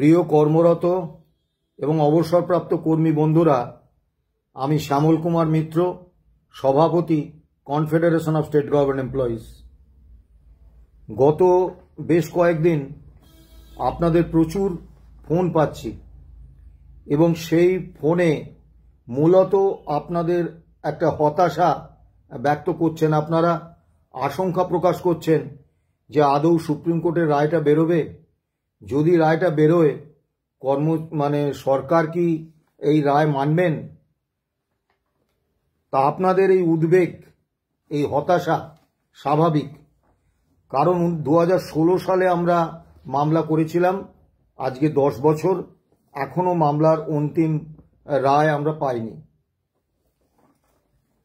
প্রিয় কর্মরত এবং অবসরপ্রাপ্ত কর্মী বন্ধুরা, আমি শ্যামল কুমার মিত্র, সভাপতি confederation of state government employees. গত বেশ কয়েকদিন আপনাদের প্রচুর ফোন পাচ্ছি এবং সেই ফোনে মূলত আপনাদের একটা হতাশা ব্যক্ত করছেন। আপনারা আশঙ্কা প্রকাশ করছেন যে আদৌ সুপ্রিম কোর্টের রায়টা বেরোবে। যদি রায়টা বেরোয়, সরকার কি এই রায় মানবেন? তা আপনাদের এই উদ্বেগ, এই হতাশা স্বাভাবিক, কারণ 2016 সালে আমরা মামলা করেছিলাম। আজকে 10 বছর, এখনো মামলার অন্তিম রায় আমরা পাইনি।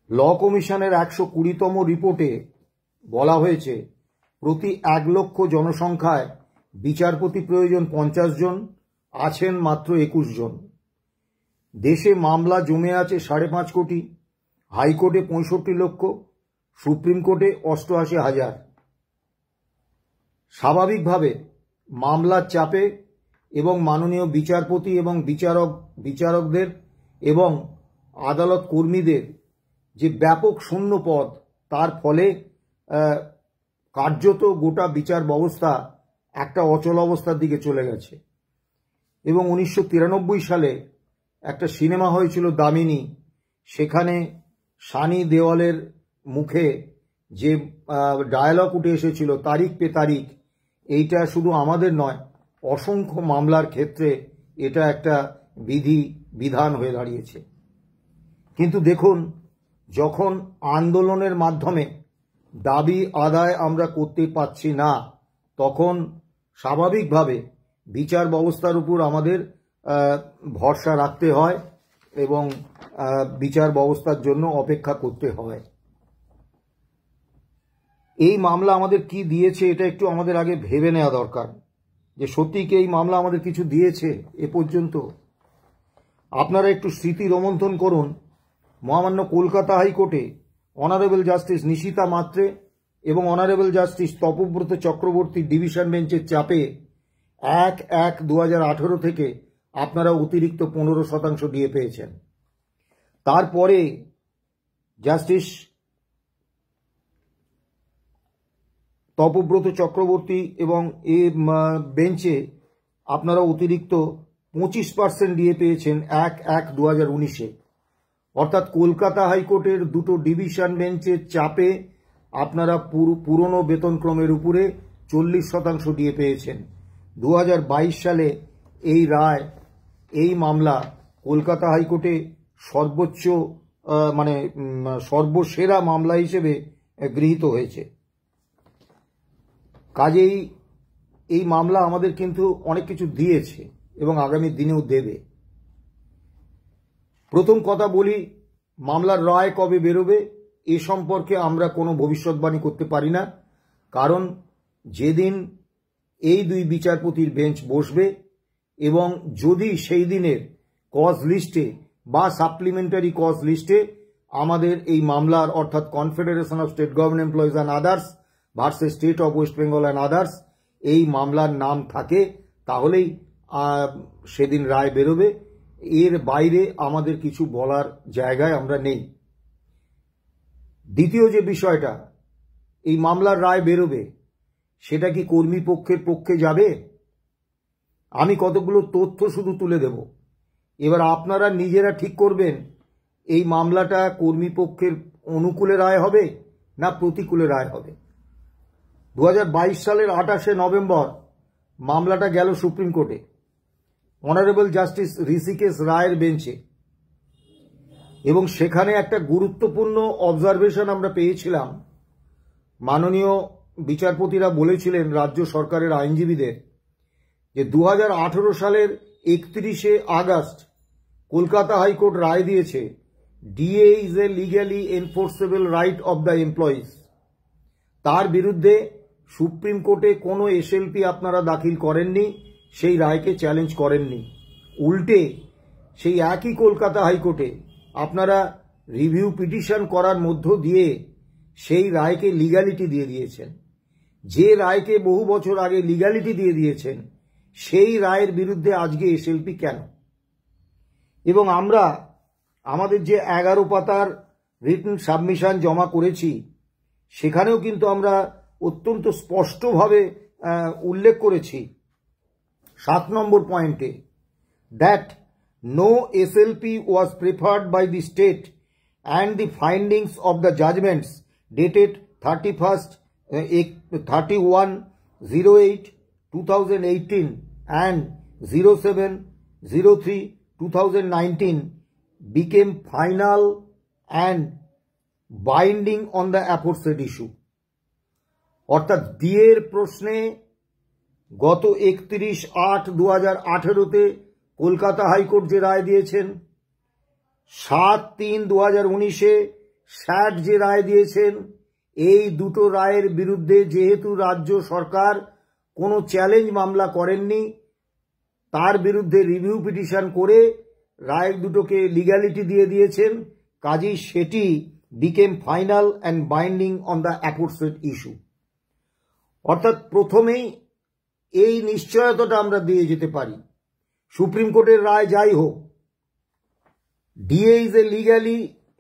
ল কমিশনের 120তম রিপোর্টে বলা হয়েছে প্রতি 1 লক্ষ জনসংখ্যায় বিচারপতি প্রয়োজন 50 জন, আছেন মাত্র 21 জন। দেশে মামলা জমে আছে 5.5 কোটি, হাইকোর্টে 65 লক্ষ, সুপ্রিম কোর্টে 88,000। স্বাভাবিকভাবে মামলার চাপে এবং মাননীয় বিচারপতি এবং বিচারকদের এবং আদালত কর্মীদের যে ব্যাপক শূন্য পদ, তার ফলে কার্যত গোটা বিচার ব্যবস্থা একটা অচল অবস্থার দিকে চলে গেছে। এবং 1993 সালে একটা সিনেমা হয়েছিল দামিনী, সেখানে সানি দেওয়ালের মুখে যে ডায়ালগ উঠে এসেছিল তারিখ পে তারিখ, এইটা শুধু আমাদের নয়, অসংখ্য মামলার ক্ষেত্রে এটা একটা বিধান হয়ে দাঁড়িয়েছে। কিন্তু দেখুন, যখন আন্দোলনের মাধ্যমে দাবি আদায় আমরা করতে পারছি না, তখন স্বাভাবিকভাবে বিচার ব্যবস্থার উপর আমাদের ভরসা রাখতে হয় এবং বিচার ব্যবস্থার জন্য অপেক্ষা করতে হয়। এই মামলা আমাদের কি দিয়েছে, এটা একটু আমাদের আগে ভেবে নেওয়া দরকার যে সত্যি কি এই মামলা আমাদের কিছু দিয়েছে এ পর্যন্ত। আপনারা একটু স্মৃতি রোমন্থন করুন। মহামান্য কলকাতা হাইকোর্টে অনারেবল জাস্টিস নিশিতা মাত্রে এবং honourable justice Tapabrata Chakraborty division বেঞ্চের চাপে 1/1/2018 থেকে আপনারা অতিরিক্ত 15% ডিএ পেয়েছেন। তারপরে জাস্টিস তপব্রত চক্রবর্তী এবং এ বেঞ্চে আপনারা অতিরিক্ত 25% ডিএ পেয়েছেন 1/1/2019-এ। অর্থাৎ কলকাতা হাইকোর্টের দুটো ডিভিশন বেঞ্চের চাপে আপনারা পুরনো বেতনক্রমের উপরে 40% ডিএ পেয়েছেন। 2022 সালে এই রায়, এই মামলা কলকাতা হাইকোর্টে সর্বসেরা মামলা হিসেবে গৃহীত হয়েছে। কাজেই এই মামলা আমাদের কিন্তু অনেক কিছু দিয়েছে এবং আগামী দিনেও দেবে। প্রথম কথা বলি, মামলার রায় কবে বেরোবে এ সম্পর্কে আমরা কোনো ভবিষ্যৎবাণী করতে পারি না, কারণ যেদিন এই 2 বিচারপতির বেঞ্চ বসবে এবং যদি সেই দিনের কজ লিস্টে বা সাপ্লিমেন্টারি কজ লিস্টে আমাদের এই মামলার, অর্থাৎ confederation of state government employees and others versus state of West Bengal and others, এই মামলার নাম থাকে, তাহলেই সেদিন রায় বেরোবে। এর বাইরে আমাদের কিছু বলার জায়গায় আমরা নেই। দ্বিতীয় যে বিষয়টা, এই মামলার রায় বেরোবে, সেটা কি কর্মী পক্ষের পক্ষে যাবে? আমি কতগুলো তথ্য শুধু তুলে দেব, এবার আপনারা নিজেরা ঠিক করবেন এই মামলাটা কর্মী পক্ষের অনুকূলে রায় হবে না প্রতিকূলে রায় হবে। 2022 সালের 28শে নভেম্বর মামলাটা গেল সুপ্রিম কোর্টে, অনারেবল জাস্টিস ঋষিকেশ রায়ের বেঞ্চে, এবং সেখানে একটা গুরুত্বপূর্ণ অবজারভেশন আমরা পেয়েছিলাম। মাননীয় বিচারপতিরা বলেছিলেন রাজ্য সরকারের আইনজীবীদের যে 2018 সালের 31শে আগস্ট কলকাতা হাইকোর্ট রায় দিয়েছে DA is a legally enforceable right of the employees. তার বিরুদ্ধে সুপ্রিম কোর্টে কোনো এসএলপি আপনারা দাখিল করেননি, সেই রায়কে চ্যালেঞ্জ করেননি। উল্টে সেই একই কলকাতা হাইকোর্টে আপনারা রিভিউ পিটিশন করার মধ্য দিয়ে সেই রায়কে লিগ্যালিটি দিয়ে দিয়েছেন। যে রায়কে বহু বছর আগে লিগ্যালিটি দিয়ে দিয়েছেন, সেই রায়ের বিরুদ্ধে আজকে এসএলপি কেন? এবং আমরা আমাদের যে 11 পাতার রিটেন সাবমিশন জমা করেছি সেখানেও কিন্তু আমরা অত্যন্ত স্পষ্টভাবে উল্লেখ করেছি 7 নম্বর পয়েন্টে that no SLP was preferred by the state and the findings of the judgments dated 31/08/2018 and 07/03/2019 became final and binding on the aforesaid issue. অর্থাৎ ডিএর প্রশ্নে গত 31/8/2018-তে কলকাতা হাইকোর্ট যে রায় দিয়েছেন, 7/3/2019-এ স্যাট যে রায় দিয়েছেন, এই দুটো রায়ের বিরুদ্ধে যেহেতু রাজ্য সরকার কোনো চ্যালেঞ্জ মামলা করেননি, তার বিরুদ্ধে রিভিউ পিটিশন করে রায় দুটোকে লিগ্যালিটি দিয়ে দিয়েছেন, কাজেই সেটি became final and binding on the aforesaid issue. অর্থাৎ প্রথমেই এই নিশ্চয়তাটা আমরা দিয়ে যেতে পারি, সুপ্রিম কোর্টের রায় যাই হোক, DA is a legally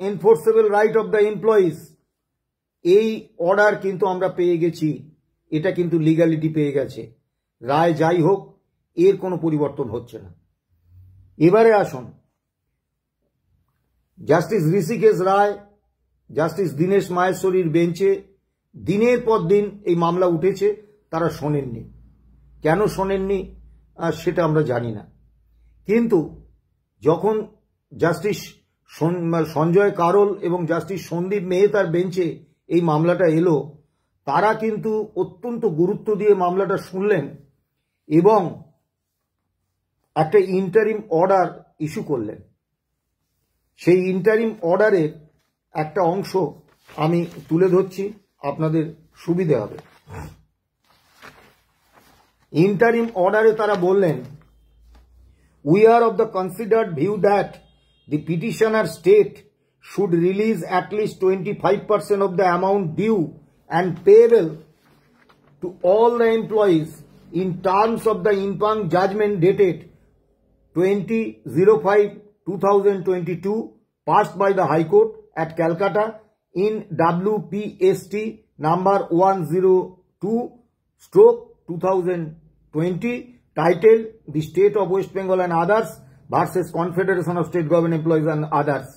enforceable right of the employees, এই অর্ডার কিন্তু আমরা পেয়ে গেছি, এটা কিন্তু লিগ্যালিটি পেয়ে গেছে। রায় যাই হোক, এর কোনো পরিবর্তন হচ্ছে না। এবারে আসুন, জাস্টিস ঋষিকেশ রায়, জাস্টিস দীনেশ মাহেশ্বরীর বেঞ্চে দিনের পর দিন এই মামলা উঠেছে, তারা শোনেননি। কেন শোনেননি সেটা আমরা জানি না, কিন্তু যখন জাস্টিস সঞ্জয় কারোল এবং জাস্টিস সন্দীপ মেহতার বেঞ্চে এই মামলাটা এলো, তারা কিন্তু অত্যন্ত গুরুত্ব দিয়ে মামলাটা শুনলেন এবং একটা ইন্টারিম অর্ডার ইস্যু করলেন। সেই ইন্টারিম অর্ডারের একটা অংশ আমি তুলে ধরছি, আপনাদের সুবিধে হবে। ইন্টারিম অর্ডারে তারা বললেন, we are of the considered view that the petitioner state should release at least 25% of the amount due and payable to all the employees in terms of the impugned judgment dated 20/05/2022 passed by the High Court at Calcutta in WPST number 102/2020 titled The State of West Bengal and Others versus Confederation of State Government Employees and Others,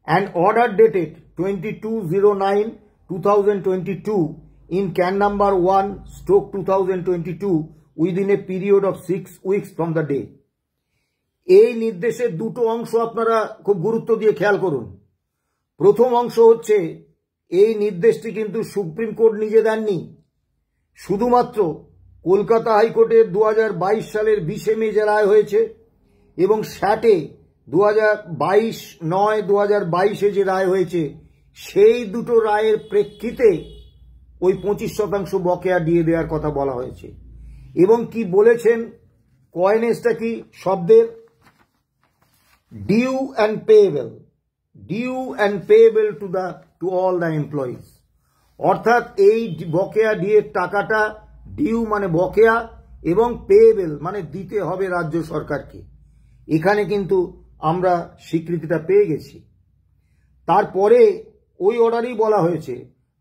and order dated 22/09/2022 in can number 1/2022 within a period of 6 weeks from the day. এই নির্দেশের দুটো অংশ আপনারা খুব গুরুত্ব দিয়ে খেয়াল করুন। প্রথম অংশ হচ্ছে, এই নির্দেশটি কিন্তু সুপ্রিম কোর্ট নিজে দেননি, শুধুমাত্র কলকাতা হাইকোর্টের 2022 সালের 20 মে যে রায় হয়েছে এবং স্যাটে 2022/9/2022 যে রায় হয়েছে, সেই দুটো রায়ের প্রেক্ষিতে ওই 25% বকেয়া দিয়ে দেওয়ার কথা বলা হয়েছে। এবং কি বলেছেন, কয়েনেজটা কি শব্দের, due and payable, due and payable to all the employees. অর্থাৎ এই বকেয়া ডিএর টাকাটা, ডিউ মানে বকেয়া এবং পেয়েবল মানে দিতে হবে রাজ্য সরকারকে। এখানে কিন্তু আমরা স্বীকৃতিটা পেয়ে গেছি। তারপরে ওই অর্ডারেই বলা হয়েছে,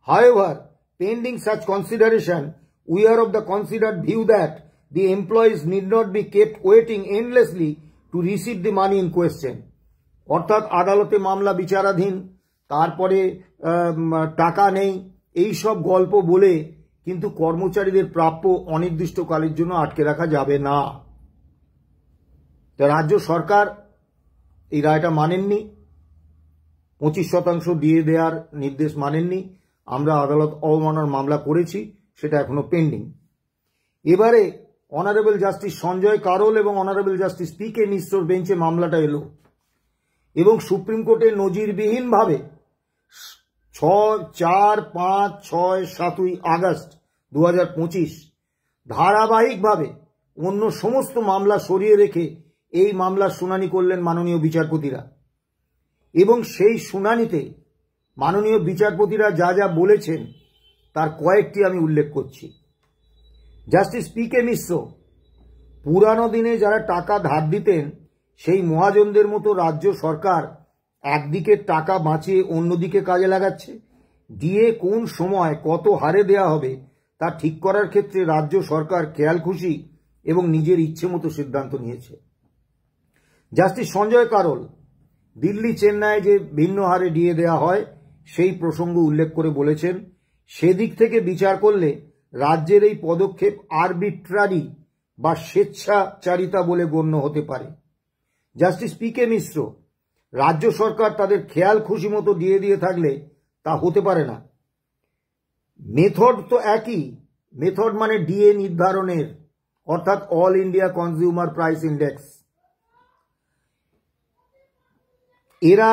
however pending such consideration we are of the considered view that the employees need not be kept waiting endlessly to receive the money in question. অর্থাৎ আদালতে মামলা বিচারাধীন, তারপরে টাকা নেই, এই সব গল্প বলে কিন্তু কর্মচারীদের প্রাপ্য অনির্দিষ্টকালের জন্য আটকে রাখা যাবে না। রাজ্য সরকার এই রায়টা মানেননি, 25% দিয়ে দেওয়ার নির্দেশ মানেননি। আমরা আদালত অবমাননার মামলা করেছি, সেটা এখনো পেন্ডিং। এবারে অনারেবল জাস্টিস সঞ্জয় কারোল এবং অনারেবল জাস্টিস পি.কে. মিশ্রর বেঞ্চে মামলাটা এলো এবং সুপ্রিম কোর্টে নজিরবিহীনভাবে 4/5/6/7 আগস্ট 2025 ধারাবাহিকভাবে অন্য সমস্ত মামলা সরিয়ে রেখে এই মামলার শুনানি করলেন মাননীয় বিচারপতিরা। এবং সেই শুনানিতে মাননীয় বিচারপতিরা যা যা বলেছেন তার কয়েকটি আমি উল্লেখ করছি। Justice PK. মিশ্র পুরানো দিনে যারা টাকা ধার দিতেন সেই মহাজনদের মতো রাজ্য সরকার একদিকে টাকা বাঁচিয়ে অন্যদিকে কাজে লাগাচ্ছে। দিয়ে কোন সময় কত হারে দেয়া হবে তা ঠিক করার ক্ষেত্রে রাজ্য সরকার খেয়ালখুশি এবং নিজের ইচ্ছে মতো সিদ্ধান্ত নিয়েছে। জাস্টিস সঞ্জয় কারোল দিল্লি চেন্নাই যে ভিন্ন হারে ডিএ দেয়া হয় সেই প্রসঙ্গ উল্লেখ করে বলেছেন, সেদিক থেকে বিচার করলে রাজ্যের এই পদক্ষেপ আরবিট্রারি বা স্বেচ্ছাচারিতা বলে গণ্য হতে পারে। Justice PK. মিশ্র রাজ্য সরকার তাদের খেয়াল খুশি মতো দিয়ে থাকলে তা হতে পারে না। মেথড তো একই, মেথড মানে ডিএ নির্ধারণের, অর্থাৎ all India consumer price index. এরা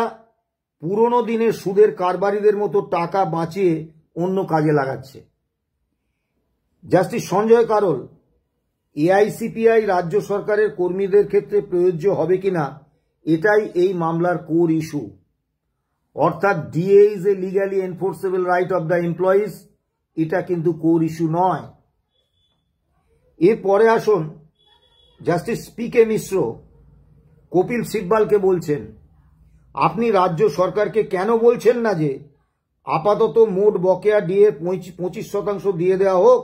পুরনো দিনের সুদের কারবারিদের মতো টাকা বাঁচিয়ে অন্য কাজে লাগাচ্ছে। জাস্টিস সঞ্জয় কারোল এআইসিপিআই রাজ্য সরকারের কর্মীদের ক্ষেত্রে প্রযোজ্য হবে কিনা এটাই এই মামলার কোর ইস্যু, অর্থাৎ DA is a legally enforceable right of the employees, এটা কিন্তু কোর ইস্যু নয়। এরপরে আসুন, জাস্টিস পি.কে. মিশ্র কপিল সিব্বালকে বলছেন, আপনি রাজ্য সরকারকে কেন বলছেন না যে আপাতত মোট বকেয়া ডিএ 25% দিয়ে দেওয়া হোক?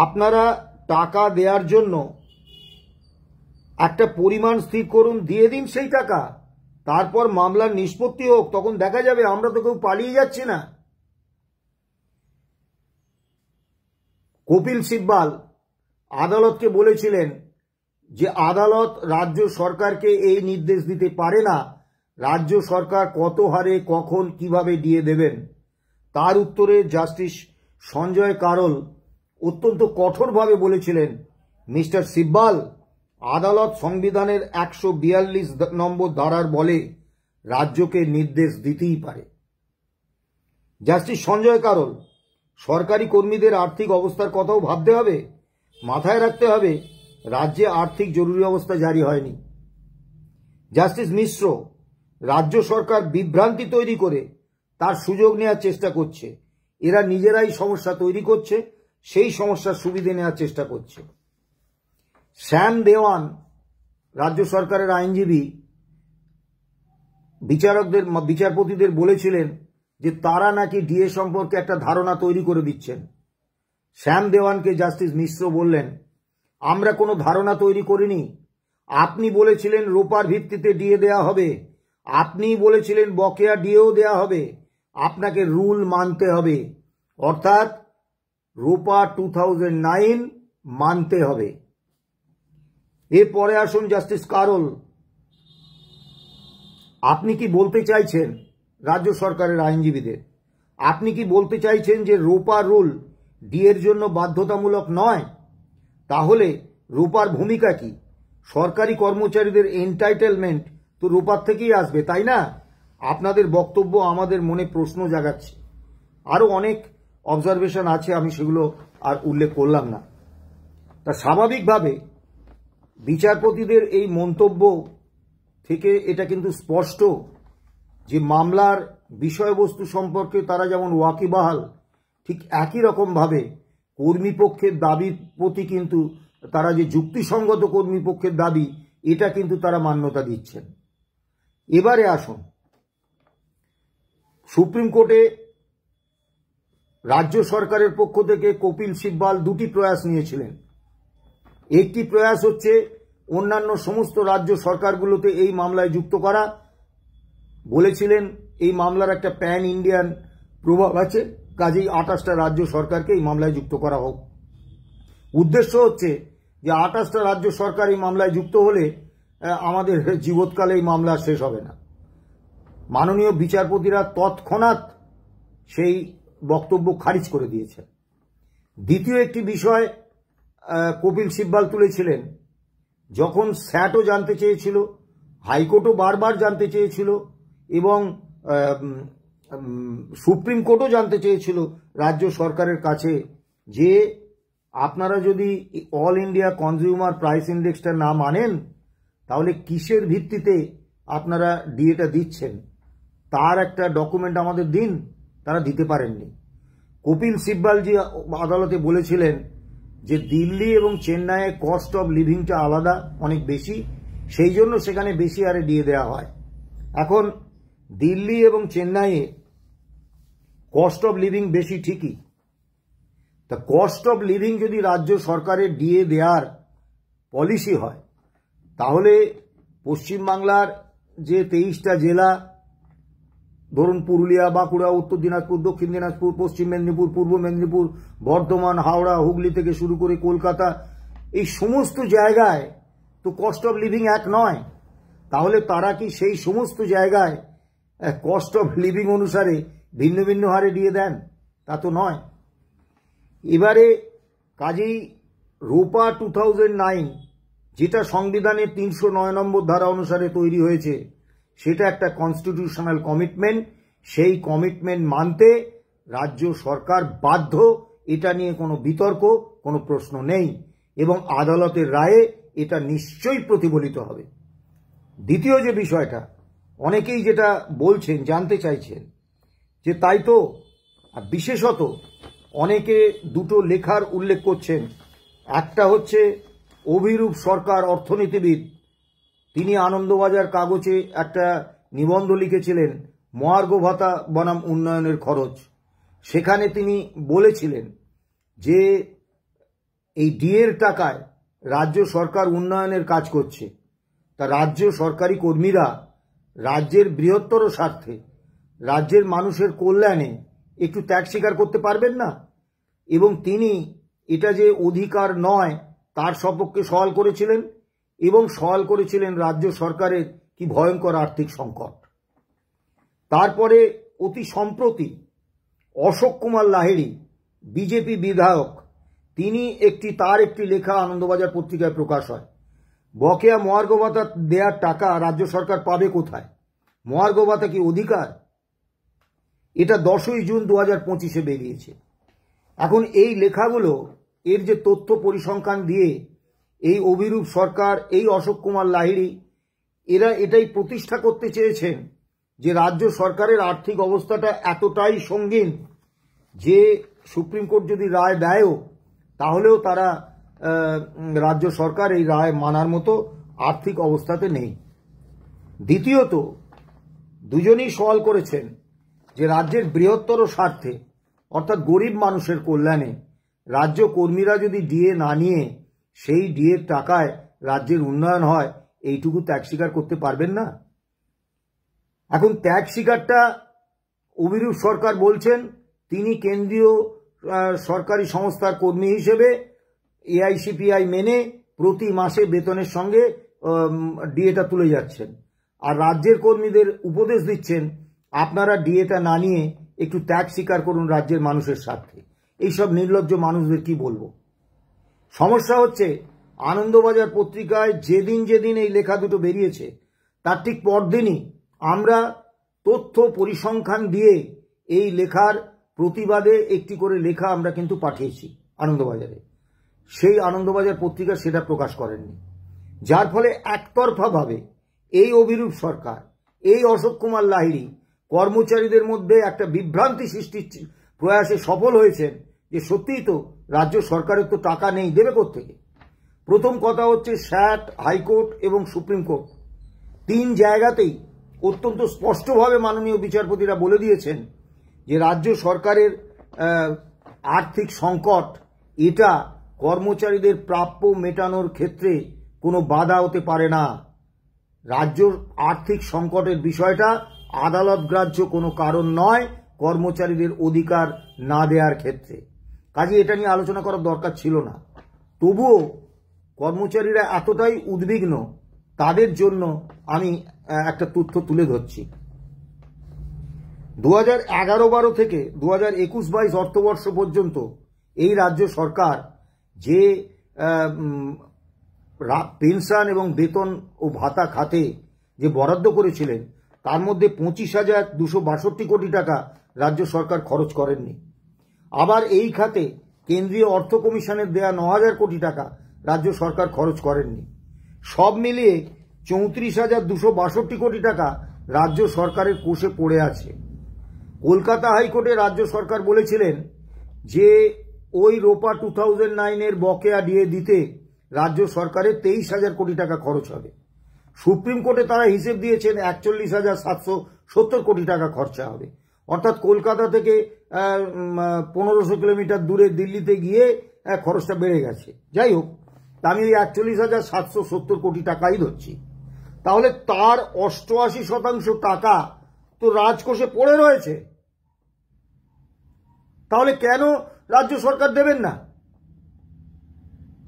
আপনারা টাকা দেওয়ার জন্য একটা পরিমাণ স্থির করুন, দিয়ে দিন সেই টাকা, তারপর মামলার নিষ্পত্তি হোক, তখন দেখা যাবে আমরা তো কেউ পালিয়ে যাচ্ছি না। কপিল সিব্বাল আদালতকে বলেছিলেন যে আদালত রাজ্য সরকারকে এই নির্দেশ দিতে পারে না রাজ্য সরকার কত হারে কখন কিভাবে দিয়ে দেবেন। তার উত্তরে জাস্টিস সঞ্জয় কারোল অত্যন্ত কঠোরভাবে বলেছিলেন, মিস্টার সিব্বাল, আদালত সংবিধানের 142 নম্বর ধারার বলে রাজ্যকে নির্দেশ দিতেই পারে। জাস্টিস সঞ্জয় কারোল সরকারি কর্মীদের আর্থিক অবস্থার কথাও ভাবতে হবে, মাথায় রাখতে হবে রাজ্যে আর্থিক জরুরি অবস্থা জারি হয়নি। জাস্টিস মিশ্র রাজ্য সরকার বিভ্রান্তি তৈরি করে তার সুযোগ নেওয়ার চেষ্টা করছে, এরা নিজেরাই সমস্যা তৈরি করছে, সেই সমস্যার সুবিধে নেওয়ার চেষ্টা করছে। শ্যাম দেওয়ান রাজ্য সরকারের আইনজীবী বিচারপতিদের বলেছিলেন যে তারা নাকি ডিএ সম্পর্কে একটা ধারণা তৈরি করে দিচ্ছেন। শ্যাম দেওয়ানকে জাস্টিস মিশ্র বললেন, আমরা কোনো ধারণা তৈরি করিনি, আপনি বলেছিলেন রোপার ভিত্তিতে ডিএ দেয়া হবে, আপনি বলেছিলেন বকেয়া ডিএও দেয়া হবে, আপনাকে রুল মানতে হবে, অর্থাৎ রোপা 2009 মানতে হবে। এরপরে আসুন জাস্টিস কারোল, আপনি কি বলতে চাইছেন রাজ্য সরকারের আইনজীবীদের, আপনি কি বলতে চাইছেন যে রোপা রুল ডিএর জন্য বাধ্যতামূলক নয়? তাহলে রোপার ভূমিকা কি? সরকারি কর্মচারীদের এন্টাইটেলমেন্ট তো রোপার থেকেই আসবে, তাই না? আপনাদের বক্তব্য আমাদের মনে প্রশ্ন জাগাচ্ছে। আরো অনেক অবজারভেশন আছে, আমি সেগুলো আর উল্লেখ করলাম না। তা স্বাভাবিকভাবে বিচারপতিদের এই মন্তব্য থেকে এটা কিন্তু স্পষ্ট যে মামলার বিষয়বস্তু সম্পর্কে তারা যেমন ওয়াকিবহাল, ঠিক একই রকমভাবে কর্মীপক্ষের দাবির প্রতি কিন্তু তারা যে যুক্তিসঙ্গত কর্মীপক্ষের দাবি, এটা কিন্তু তারা মান্যতা দিচ্ছেন। এবারে আসুন, সুপ্রিম কোর্টে রাজ্য সরকারের পক্ষ থেকে কপিল সিব্বাল দুটি প্রয়াস নিয়েছিলেন। একটি প্রয়াস হচ্ছে অন্যান্য সমস্ত রাজ্য সরকারগুলোতে এই মামলায় যুক্ত করা, বলেছিলেন এই মামলার একটা প্যান ইন্ডিয়ান প্রভাব আছে, কাজেই 28টা রাজ্য সরকারকে এই মামলায় যুক্ত করা হোক। উদ্দেশ্য হচ্ছে যে 28টা রাজ্য সরকার এই মামলায় যুক্ত হলে আমাদের জীবৎকালে এই মামলা শেষ হবে না। মাননীয় বিচারপতিরা তৎক্ষণাৎ সেই বক্তব্য খারিজ করে দিয়েছেন। দ্বিতীয় একটি বিষয় কপিল সিব্বাল তুলেছিলেন, যখন স্যাটও জানতে চেয়েছিল, হাইকোর্টও বারবার জানতে চেয়েছিল এবং সুপ্রিম কোর্টও জানতে চেয়েছিল রাজ্য সরকারের কাছে যে আপনারা যদি অল ইন্ডিয়া কনজিউমার প্রাইস ইন্ডেক্সটা না মানেন তাহলে কিসের ভিত্তিতে আপনারা ডিএটা দিচ্ছেন, তার একটা ডকুমেন্ট আমাদের দিন। তারা দিতে পারেননি। কপিল সিব্বাল জি আদালতে বলেছিলেন যে দিল্লি এবং চেন্নাইয়ে কস্ট অফ লিভিংটা আলাদা, অনেক বেশি, সেই জন্য সেখানে বেশি হারে ডিএ দেওয়া হয়। এখন দিল্লি এবং চেন্নাইয়ে কস্ট অফ লিভিং বেশি ঠিকই, তা কস্ট অফ লিভিং যদি রাজ্য সরকারের ডিএ দেওয়ার পলিসি হয়, তাহলে পশ্চিমবাংলার যে 23টা জেলা, ধরুন পুরুলিয়া, বাঁকুড়া, উত্তর দিনাজপুর, দক্ষিণ দিনাজপুর, পশ্চিম মেদিনীপুর, পূর্ব মেদিনীপুর, বর্ধমান, হাওড়া, হুগলি থেকে শুরু করে কলকাতা, এই সমস্ত জায়গায় তো কস্ট অফ লিভিং এক নয়। তাহলে তারা কি সেই সমস্ত জায়গায় কস্ট অফ লিভিং অনুসারে ভিন্ন ভিন্ন হারে দিয়ে দেন? তা তো নয়। এবারে কাজেই রোপা 2009 যেটা সংবিধানের 309 নম্বর ধারা অনুসারে তৈরি হয়েছে, সেটা একটা কনস্টিটিউশনাল কমিটমেন্ট। সেই কমিটমেন্ট মানতে রাজ্য সরকার বাধ্য, এটা নিয়ে কোনো বিতর্ক, কোনো প্রশ্ন নেই, এবং আদালতের রায়ে এটা নিশ্চয়ই প্রতিফলিত হবে। দ্বিতীয় যে বিষয়টা অনেকেই যেটা বলছেন, জানতে চাইছেন যে তাই তো, আর বিশেষত অনেকে দুটো লেখার উল্লেখ করছেন। একটা হচ্ছে অভিরূপ সরকার, অর্থনীতিবিদ, তিনি আনন্দবাজার কাগজে একটা নিবন্ধ লিখেছিলেন মহার্ঘ ভাতা বনাম উন্নয়নের খরচ। সেখানে তিনি বলেছিলেন যে এই ডিএর টাকায় রাজ্য সরকার উন্নয়নের কাজ করছে, তা রাজ্য সরকারি কর্মীরা রাজ্যের বৃহত্তর স্বার্থে, রাজ্যের মানুষের কল্যাণে একটু ত্যাগ স্বীকার করতে পারবেন না? এবং তিনি এটা যে অধিকার নয় তার সপক্ষে সওয়াল করেছিলেন, এবং সওয়াল করেছিলেন রাজ্য সরকারের কি ভয়ঙ্কর আর্থিক সংকট। তারপরে অতি সম্প্রতি অশোক কুমার লাহিড়ী, বিজেপি বিধায়ক, তিনি তার একটি লেখা আনন্দবাজার পত্রিকায় প্রকাশ হয়। বকেয়া মহার্ঘ ভাতা দেওয়ার টাকা রাজ্য সরকার পাবে কোথায়? মহার্ঘ ভাতা কি অধিকার? এটা 10ই জুন 2025 বেরিয়েছে। এখন এই লেখাগুলো, এর যে তথ্য পরিসংখ্যান দিয়ে এই অভিরূপ সরকার, এই অশোক কুমার লাহিড়ী, এরা এটাই প্রতিষ্ঠা করতে চেয়েছেন যে রাজ্য সরকারের আর্থিক অবস্থাটা এতটাই সঙ্গীন যে সুপ্রিম কোর্ট যদি রায় দেয়ও, তাহলেও তারা রাজ্য সরকার এই রায় মানার মতো আর্থিক অবস্থাতে নেই। দ্বিতীয়ত, দুজনেই সওয়াল করেছেন যে রাজ্যের বৃহত্তর স্বার্থে, অর্থাৎ গরিব মানুষের কল্যাণে, রাজ্য কর্মীরা যদি ডিএ না নিয়ে সেই ডিএর টাকায় রাজ্যের উন্নয়ন হয়, এইটুকু ত্যাগ স্বীকার করতে পারবেন না? এখন ত্যাগ স্বীকারটা অভিরূপ সরকার বলছেন তিনি কেন্দ্রীয় সরকারি সংস্থার কর্মী হিসেবে এআইসিপিআই মেনে প্রতি মাসে বেতনের সঙ্গে ডিএটা তুলে যাচ্ছেন, আর রাজ্যের কর্মীদের উপদেশ দিচ্ছেন আপনারা ডিএটা না নিয়ে একটু ত্যাগ স্বীকার করুন রাজ্যের মানুষের স্বার্থে। এইসব নির্লজ্জ মানুষদের কি বলবো। সমস্যা হচ্ছে আনন্দবাজার পত্রিকায় যেদিন যেদিন এই লেখা দুটো বেরিয়েছে, তার ঠিক পরদিনই আমরা তথ্য পরিসংখ্যান দিয়ে এই লেখার প্রতিবাদে একটি করে লেখা আমরা কিন্তু পাঠিয়েছি আনন্দবাজারে। সেই আনন্দবাজার পত্রিকা সেটা প্রকাশ করেননি, যার ফলে একতরফাভাবে এই অভিরূপ সরকার, এই অশোক কুমার লাহিড়ী কর্মচারীদের মধ্যে একটা বিভ্রান্তি সৃষ্টির প্রয়াসে সফল হয়েছেন যে সত্যিই তো রাজ্য সরকারের তো টাকা নেই, দেবে কোত্থেকে। প্রথম কথা হচ্ছে স্যাট, হাইকোর্ট এবং সুপ্রিম কোর্ট, 3 জায়গাতেই অত্যন্ত স্পষ্টভাবে মাননীয় বিচারপতিরা বলে দিয়েছেন যে রাজ্য সরকারের আর্থিক সংকট, এটা কর্মচারীদের প্রাপ্য মেটানোর ক্ষেত্রে কোনো বাধা হতে পারে না। রাজ্য আর্থিক সংকটের বিষয়টা আদালত গ্রাহ্য কোনো কারণ নয় কর্মচারীদের অধিকার না দেওয়ার ক্ষেত্রে। কাজে এটা নিয়ে আলোচনা করার দরকার ছিল না। তবুও কর্মচারীরা এতটাই উদ্বিগ্ন, তাদের জন্য আমি একটা তথ্য তুলে ধরছি। 2011-12 থেকে 2021-22 অর্থবর্ষ পর্যন্ত এই রাজ্য সরকার যে পেনশন এবং বেতন ও ভাতা খাতে যে বরাদ্দ করেছিলেন, তার মধ্যে 25,262 কোটি টাকা রাজ্য সরকার খরচ করেননি। আবার এই খাতে কেন্দ্রীয় অর্থ কমিশনের দেয়া 9,000 কোটি টাকা রাজ্য সরকার খরচ করেননি। সব মিলিয়ে 34,262 কোটি টাকা রাজ্য সরকারের কোষে পড়ে আছে। কলকাতা হাইকোর্টে রাজ্য সরকার বলেছিলেন যে ওই রোপা 2009-এর বকেয়া দিয়ে দিতে রাজ্য সরকারের 23,000 কোটি টাকা খরচ হবে। সুপ্রিম কোর্টে তারা হিসেব দিয়েছেন 41,770 কোটি টাকা খরচা হবে। অর্থাৎ কলকাতা থেকে 1500 কিলোমিটার দূরে দিল্লিতে গিয়ে খরচটা বেড়ে গেছে। যাই হোক, আমি ওই 41,770 কোটি টাকাই ধরছি। তাহলে তার 88% টাকা তো রাজকোষে পড়ে রয়েছে। তাহলে কেন রাজ্য সরকার দেবেন না?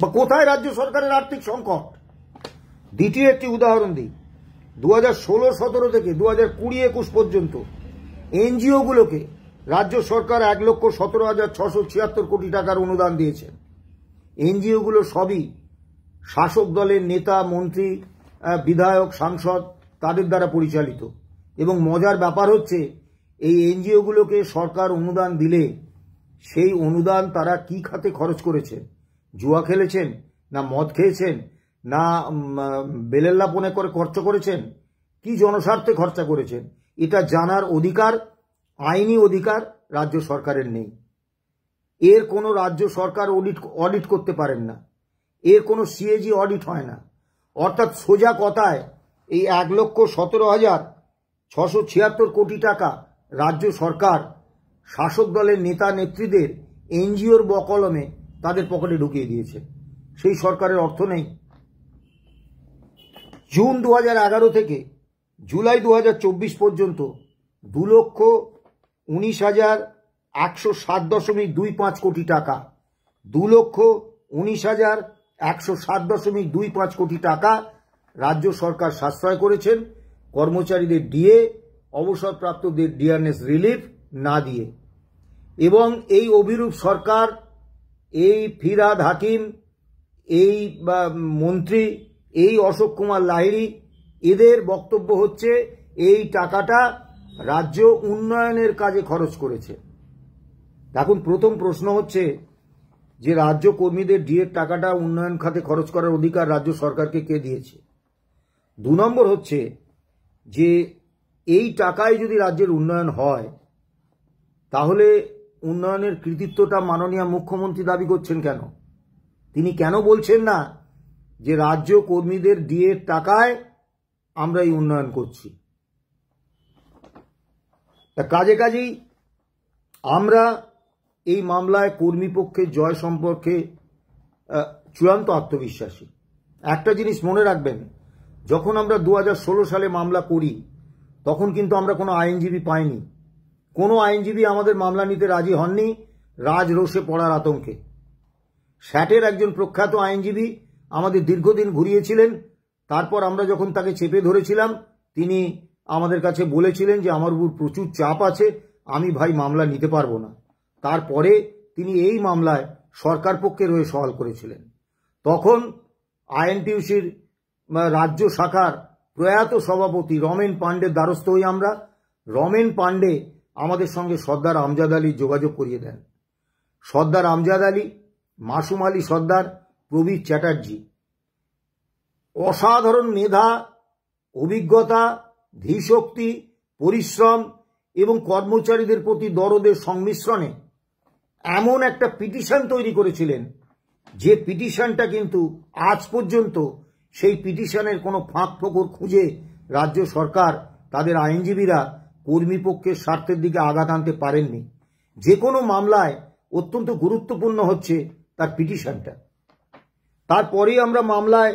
বা কোথায় রাজ্য সরকারের আর্থিক সংকট? দ্বিতীয় একটি উদাহরণ দিই। 2016-17 থেকে 2020-21 পর্যন্ত এনজিওগুলোকে রাজ্য সরকার 1,17,676 কোটি টাকার অনুদান দিয়েছেন। এনজিওগুলো সবই শাসক দলের নেতা, মন্ত্রী, বিধায়ক, সাংসদ তাদের দ্বারা পরিচালিত। এবং মজার ব্যাপার হচ্ছে, এই এনজিওগুলোকে সরকার অনুদান দিলে সেই অনুদান তারা কি খাতে খরচ করেছেন? জুয়া খেলেছেন, না মদ খেয়েছেন, না বেলেল্লাপনে করে খরচ করেছেন, কি জনস্বার্থে খরচা করেছেন, এটা জানার অধিকার, আইনি অধিকার রাজ্য সরকারের নেই। এর কোনো রাজ্য সরকার অডিট করতে পারেন না, এর কোনো সিএজি অডিট হয় না। অর্থাৎ সোজা কথায় এই 1,17,676 কোটি টাকা রাজ্য সরকার শাসক দলের নেতা নেত্রীদের এনজিওর বকলমে তাদের পকেটে ঢুকিয়ে দিয়েছে। সেই সরকারের অর্থ নেই। জুন 2011 থেকে জুলাই 2024 পর্যন্ত 2,19,107.25 কোটি টাকা, 2,19,107.25 কোটি টাকা রাজ্য সরকার সাশ্রয় করেছেন কর্মচারীদের ডিএ, অবসরপ্রাপ্তদের ডিয়ারনেস রিলিফ না দিয়ে। এবং এই অভিরূপ সরকার, এই ফিরহাদ হাকিম, এই মন্ত্রী, এই অশোক কুমার লাহিড়ী, এদের বক্তব্য হচ্ছে এই টাকাটা রাজ্য উন্নয়নের কাজে খরচ করেছে। এখন প্রথম প্রশ্ন হচ্ছে যে রাজ্য কর্মীদের ডিএর টাকাটা উন্নয়ন খাতে খরচ করার অধিকার রাজ্য সরকারকে কে দিয়েছে? 2 নম্বর হচ্ছে যে এই টাকায় যদি রাজ্যের উন্নয়ন হয়, তাহলে উন্নয়নের কৃতিত্বটা মাননীয় মুখ্যমন্ত্রী দাবি করছেন কেন? তিনি কেন বলছেন না যে রাজ্য কর্মীদের ডিএর টাকায় আমরা এই উন্নয়ন করছি? কাজেই আমরা এই মামলায় কর্মী পক্ষের জয় সম্পর্কে চূড়ান্ত আত্মবিশ্বাসী। একটা জিনিস মনে রাখবেন, যখন আমরা 2016 সালে মামলা করি তখন কিন্তু আমরা কোনো আইনজীবী পাইনি। কোনো আইনজীবী আমাদের মামলা নিতে রাজি হননি রাজরোষে পড়ার আতঙ্কে। স্যাটের একজন প্রখ্যাত আইনজীবী আমাদের দীর্ঘদিন ঘুরিয়েছিলেন। তারপর আমরা যখন তাকে চেপে ধরেছিলাম, তিনি আমাদের কাছে বলেছিলেন যে আমার উপর প্রচুর চাপ আছে, আমি ভাই মামলা নিতে পারবো না। তারপরে তিনি এই মামলায় সরকার পক্ষের হয়ে সওয়াল করেছিলেন। তখন আইএনটিইউসির রাজ্য শাখার প্রয়াত সভাপতি রমেন পাণ্ডের দ্বারস্থ হই আমরা। রমেন পাণ্ডে আমাদের সঙ্গে সর্দার আমজাদ আলীর যোগাযোগ করিয়ে দেন। সর্দার আমজাদ আলী, মাসুম আলী সর্দার, প্রবীর চ্যাটার্জি অসাধারণ মেধা, অভিজ্ঞতা, ধীশক্তি, পরিশ্রম এবং কর্মচারীদের প্রতি দরদের সংমিশ্রণে এমন একটা পিটিশন তৈরি করেছিলেন, যে পিটিশনটা কিন্তু আজ পর্যন্ত সেই পিটিশনের কোনো ফাঁক ফোকর খুঁজে রাজ্য সরকার, তাদের আইনজীবীরা কর্মী পক্ষের স্বার্থের দিকে আঘাত আনতে পারেননি। যে কোনো মামলায় অত্যন্ত গুরুত্বপূর্ণ হচ্ছে তার পিটিশনটা। তারপরেই আমরা মামলায়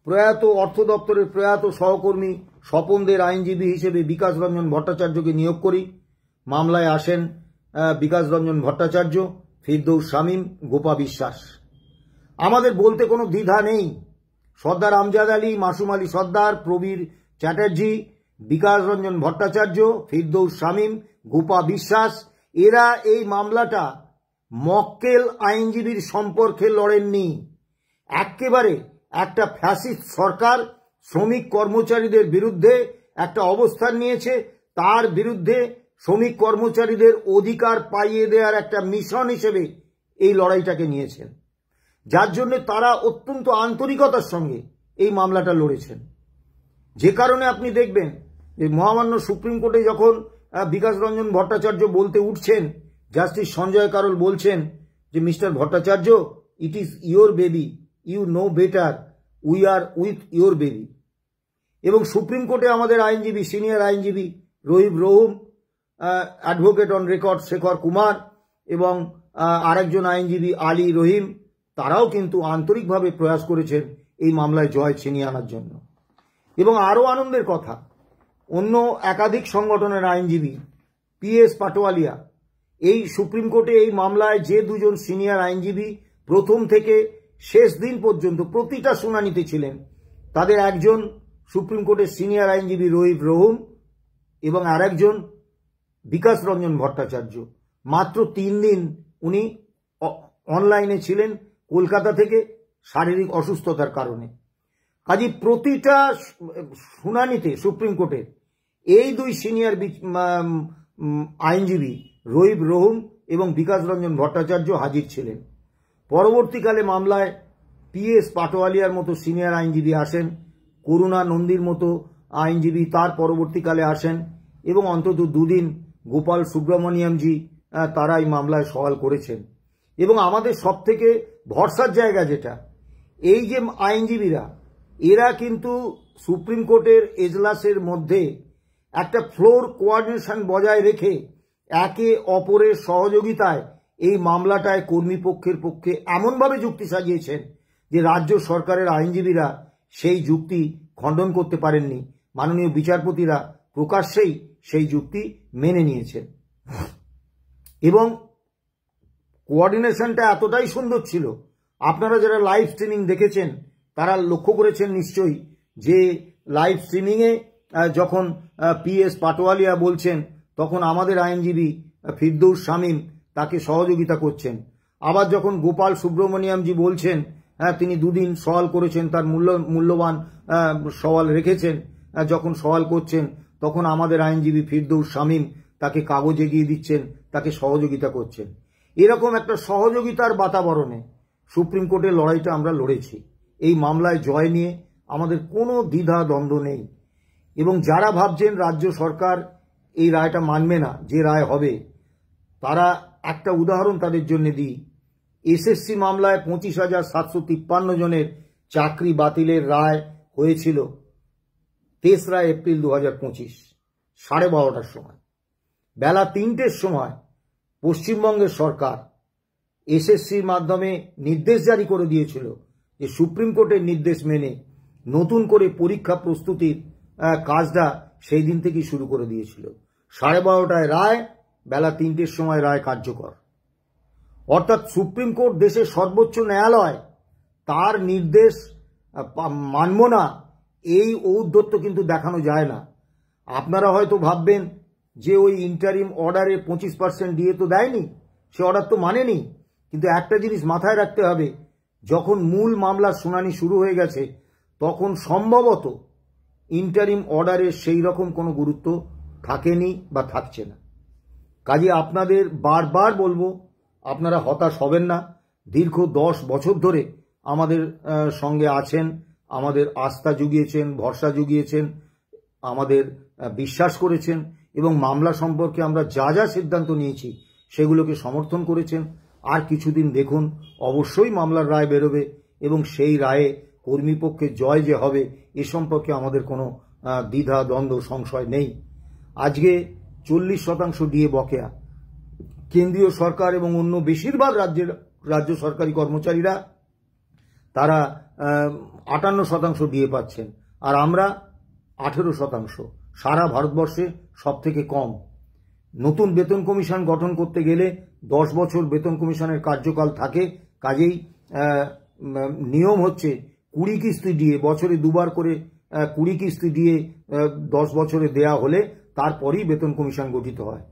প্রয়াত অর্থ দপ্তরের প্রয়াত সহকর্মী স্বপনদের আইনজীবী হিসেবে বিকাশ রঞ্জন ভট্টাচার্যকে নিয়োগ করি। মামলায় আসেন বিকাশ রঞ্জন ভট্টাচার্য, ফিরদৌস শামীম, গোপা বিশ্বাস। আমাদের বলতে কোনো দ্বিধা নেই, সর্দার আমজাদ আলী, মাসুম আলী সর্দার, প্রবীর চ্যাটার্জি, বিকাশ রঞ্জন ভট্টাচার্য, ফিরদৌস শামীম, গোপা বিশ্বাস, এরা এই মামলাটা মক্কেল আইনজীবীর সম্পর্কে লড়েননি। একেবারে একটা ফ্যাসিস্ট সরকার শ্রমিক কর্মচারীদের বিরুদ্ধে একটা অবস্থান নিয়েছে, তার বিরুদ্ধে শ্রমিক কর্মচারীদের অধিকার পাইয়ে দেওয়ার একটা মিশন হিসেবে এই লড়াইটাকে নিয়েছেন, যার জন্য তারা অত্যন্ত আন্তরিকতার সঙ্গে এই মামলাটা লড়েছেন। যে কারণে আপনি দেখবেন যে মহামান্য সুপ্রিম কোর্টে যখন বিকাশ রঞ্জন ভট্টাচার্য বলতে উঠছেন, জাস্টিস সঞ্জয় কারোল বলছেন যে mister Bhattacharya, it is your baby, you know better, we are with your baby. এবং সুপ্রিম কোর্টে আমাদের আইনজীবী, সিনিয়র আইনজীবী রহিব রহুম, advocate on record Shekhar Kumar এবং আরেকজন আইনজীবী আলী রহিম, তারাও কিন্তু আন্তরিকভাবে প্রয়াস করেছেন এই মামলায় জয় ছিনিয়ে আনার জন্য। এবং আরও আনন্দের কথা, অন্য একাধিক সংগঠনের আইনজীবী PS পাটোয়ালিয়া, এই সুপ্রিম কোর্টে এই মামলায় যে দুজন সিনিয়র আইনজীবী প্রথম থেকে শেষ দিন পর্যন্ত প্রতিটা শুনানিতে ছিলেন, তাদের একজন সুপ্রিম কোর্টের সিনিয়র আইনজীবী রহিব রহুম এবং আরেকজন বিকাশ রঞ্জন ভট্টাচার্য। মাত্র 3 দিন উনি অনলাইনে ছিলেন কলকাতা থেকে শারীরিক অসুস্থতার কারণে। কাজে প্রতিটা শুনানিতে সুপ্রিম কোর্টের এই দুই সিনিয়র আইনজীবী রহিব রহুম এবং বিকাশ রঞ্জন ভট্টাচার্য হাজির ছিলেন। পরবর্তীকালে মামলায় PS পাটোয়ালিয়ার মতো সিনিয়র আইনজীবী আসেন, করুণা নন্দীর মতো আইনজীবী তার পরবর্তীকালে আসেন এবং অন্তত 2 দিন গোপাল সুব্রমণিয়ামজি তারা এই মামলায় সওয়াল করেছেন। এবং আমাদের সব থেকে ভরসার জায়গা যেটা, এই যে আইনজীবীরা, এরা কিন্তু সুপ্রিম কোর্টের এজলাসের মধ্যে একটা ফ্লোর কোঅর্ডিনেশন বজায় রেখে একে অপরের সহযোগিতায় এই মামলাটায় কর্মীপক্ষের পক্ষে এমনভাবে যুক্তি সাজিয়েছেন যে রাজ্য সরকারের আইনজীবীরা সেই যুক্তি খণ্ডন করতে পারেননি। মাননীয় বিচারপতিরা প্রকাশ্যেই সেই যুক্তি মেনে নিয়েছেন। এবং কোঅর্ডিনেশনটা এতটাই সুন্দর ছিল, আপনারা যারা লাইভ স্ট্রিমিং দেখেছেন তারা লক্ষ্য করেছেন নিশ্চয়ই যে লাইভ স্ট্রিমিংয়ে যখন PS পাটোয়ালিয়া বলছেন তখন আমাদের আইনজীবী ফিরদৌস শামীম তাকে সহযোগিতা করছেন। আবার যখন গোপাল সুব্রমণিয়ামজি বলছেন তিনি 2 দিন সওয়াল করেছেন, তার মূল্যবান সওয়াল রেখেছেন, যখন সওয়াল করছেন তখন আমাদের আইনজীবী ফিরদৌস শামীম তাকে কাগজ এগিয়ে দিচ্ছেন, তাকে সহযোগিতা করছেন। এরকম একটা সহযোগিতার বাতাবরণে সুপ্রিম কোর্টের লড়াইটা আমরা লড়েছি। এই মামলায় জয় নিয়ে আমাদের কোনো দ্বিধা দ্বন্দ্ব নেই। এবং যারা ভাবছেন রাজ্য সরকার এই রায়টা মানবে না, যে রায় হবে, তারা একটা উদাহরণ তাদের জন্য দিই। SSC মামলায় 25,753 জনের চাকরি বাতিলের রায় হয়েছিল 3রা এপ্রিল 2025 12:30টার সময়। বেলা 3টের সময় পশ্চিমবঙ্গের সরকার SSCর মাধ্যমে নির্দেশ জারি করে দিয়েছিল যে সুপ্রিম কোর্টের নির্দেশ মেনে নতুন করে পরীক্ষা প্রস্তুতির কাজটা সেই দিন থেকেই শুরু করে দিয়েছিল। 12:30টায় রায়, বেলা 3টের সময় রায় কার্যকর। অর্থাৎ সুপ্রিম কোর্ট দেশের সর্বোচ্চ ন্যায়ালয়, তার নির্দেশ মানব না এই ঔদ্ধত্য কিন্তু দেখানো যায় না। আপনারা হয়তো ভাববেন যে ওই ইন্টারিম অর্ডারে 25% দিয়ে তো দেয়নি, সে অর্ডার তো মানেনি। কিন্তু একটা জিনিস মাথায় রাখতে হবে, যখন মূল মামলার শুনানি শুরু হয়ে গেছে তখন সম্ভবত ইন্টারিম অর্ডারের সেই রকম কোনো গুরুত্ব থাকেনি বা থাকছে না। কাজে আপনাদের বারবার বলবো, আপনারা হতাশ হবেন না। দীর্ঘ 10 বছর ধরে আমাদের সঙ্গে আছেন, আমাদের আস্থা জুগিয়েছেন, ভরসা জুগিয়েছেন, আমাদের বিশ্বাস করেছেন এবং মামলা সম্পর্কে আমরা যা যা সিদ্ধান্ত নিয়েছি সেগুলোকে সমর্থন করেছেন। আর কিছুদিন দেখুন, অবশ্যই মামলার রায় বেরোবে এবং সেই রায়ে কর্মীপক্ষের জয় যে হবে এ সম্পর্কে আমাদের কোনো দ্বিধা দ্বন্দ্ব সংশয় নেই। আজকে 40% ডিএ বকেয়া, কেন্দ্রীয় সরকার এবং অন্য বেশিরভাগ রাজ্য সরকারি কর্মচারীরা তারা 58% ডিএ পাচ্ছেন, আর আমরা 18%। সারা ভারতবর্ষে সব থেকে কম। নতুন বেতন কমিশন গঠন করতে গেলে 10 বছর বেতন কমিশনের কার্যকাল থাকে। কাজেই নিয়ম হচ্ছে 20 কিস্তি দিয়ে, বছরে 2বার করে 20 কিস্তি দিয়ে 10 বছরে দেয়া হলে তারপরেই বেতন কমিশন গঠিত হয়।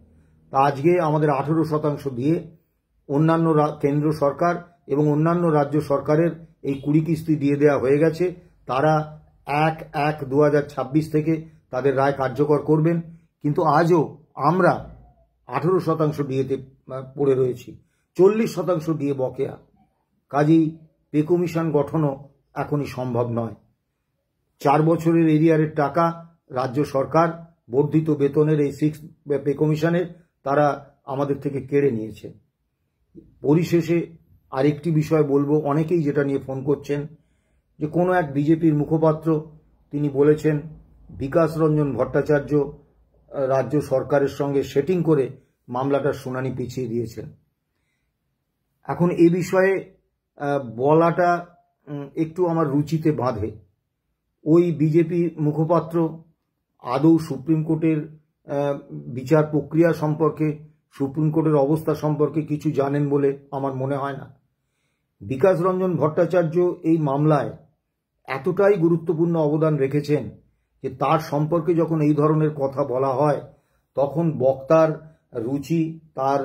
তা আজকে আমাদের 18% দিয়ে অন্যান্য কেন্দ্র সরকার এবং অন্যান্য রাজ্য সরকারের এই 20 কিস্তি দিয়ে দেওয়া হয়ে গেছে। তারা 1/1/2026 থেকে তাদের রায় কার্যকর করবেন। কিন্তু আজও আমরা 18% ডিএতে পড়ে রয়েছি, 40% ডিএ বকেয়া। কাজেই পে কমিশন গঠনও এখনই সম্ভব নয়। 4 বছরের এরিয়ারের টাকা রাজ্য সরকার বর্ধিত বেতনের এই 6 পে কমিশনের তারা আমাদের থেকে কেড়ে নিয়েছে। পরিশেষে আরেকটি বিষয় বলবো, অনেকেই যেটা নিয়ে ফোন করছেন, যে কোনো এক বিজেপির মুখপাত্র তিনি বলেছেন বিকাশ রঞ্জন ভট্টাচার্য রাজ্য সরকারের সঙ্গে সেটিং করে মামলাটার শুনানি পিছিয়ে দিয়েছেন। এখন এ বিষয়ে বলাটা একটু আমার রুচিতে বাঁধে। ওই বিজেপি মুখপাত্র আদৌ সুপ্রিম কোর্টের বিচার প্রক্রিয়া সম্পর্কে, সুপ্রিম কোর্টের অবস্থা সম্পর্কে কিছু জানেন বলে আমার মনে হয় না। বিকাশ রঞ্জন ভট্টাচার্য এই মামলায় এতটাই গুরুত্বপূর্ণ অবদান রেখেছেন যে তার সম্পর্কে যখন এই ধরনের কথা বলা হয় তখন বক্তার রুচি, তার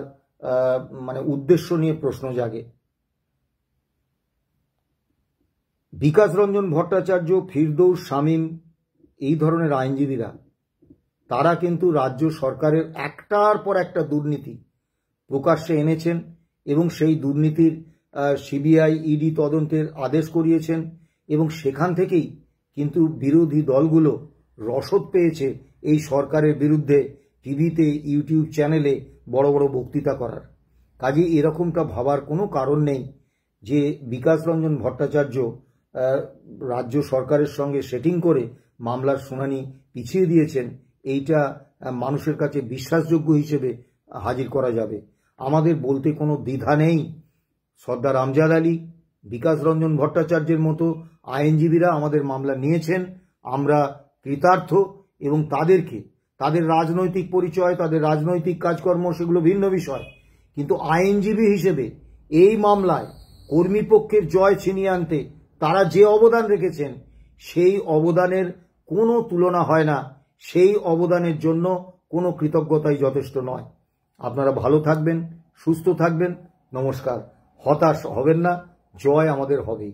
উদ্দেশ্য নিয়ে প্রশ্ন জাগে। বিকাশ রঞ্জন ভট্টাচার্য, ফিরদৌস, শামীম, এই ধরনের আইনজীবীরা তারা কিন্তু রাজ্য সরকারের একটার পর একটা দুর্নীতি প্রকাশ্যে এনেছেন এবং সেই দুর্নীতির সিবিআই, ইডি তদন্তের আদেশ করিয়েছেন এবং সেখান থেকেই কিন্তু বিরোধী দলগুলো রসদ পেয়েছে এই সরকারের বিরুদ্ধে টিভিতে, ইউটিউব চ্যানেলে বড় বড় বক্তৃতা করার। কাজে এরকমটা ভাবার কোনো কারণ নেই যে বিকাশ রঞ্জন ভট্টাচার্য রাজ্য সরকারের সঙ্গে সেটিং করে মামলার শুনানি পিছিয়ে দিয়েছেন, এইটা মানুষের কাছে বিশ্বাসযোগ্য হিসেবে হাজির করা যাবে। আমাদের বলতে কোনো দ্বিধা নেই, সর্দার আমজাদ আলী, বিকাশ রঞ্জন ভট্টাচার্যের মতো আইনজীবীরা আমাদের মামলা নিয়েছেন, আমরা কৃতার্থ এবং তাদেরকে, তাদের রাজনৈতিক পরিচয়, তাদের রাজনৈতিক কাজকর্ম সেগুলো ভিন্ন বিষয়, কিন্তু আইনজীবী হিসেবে এই মামলায় কর্মীপক্ষের জয় ছিনিয়ে আনতে তারা যে অবদান রেখেছেন সেই অবদানের কোনো তুলনা হয় না, সেই অবদানের জন্য কোনো কৃতজ্ঞতাই যথেষ্ট নয়। আপনারা ভালো থাকবেন, সুস্থ থাকবেন, নমস্কার। হতাশ হবেন না, জয় আমাদের হবেই।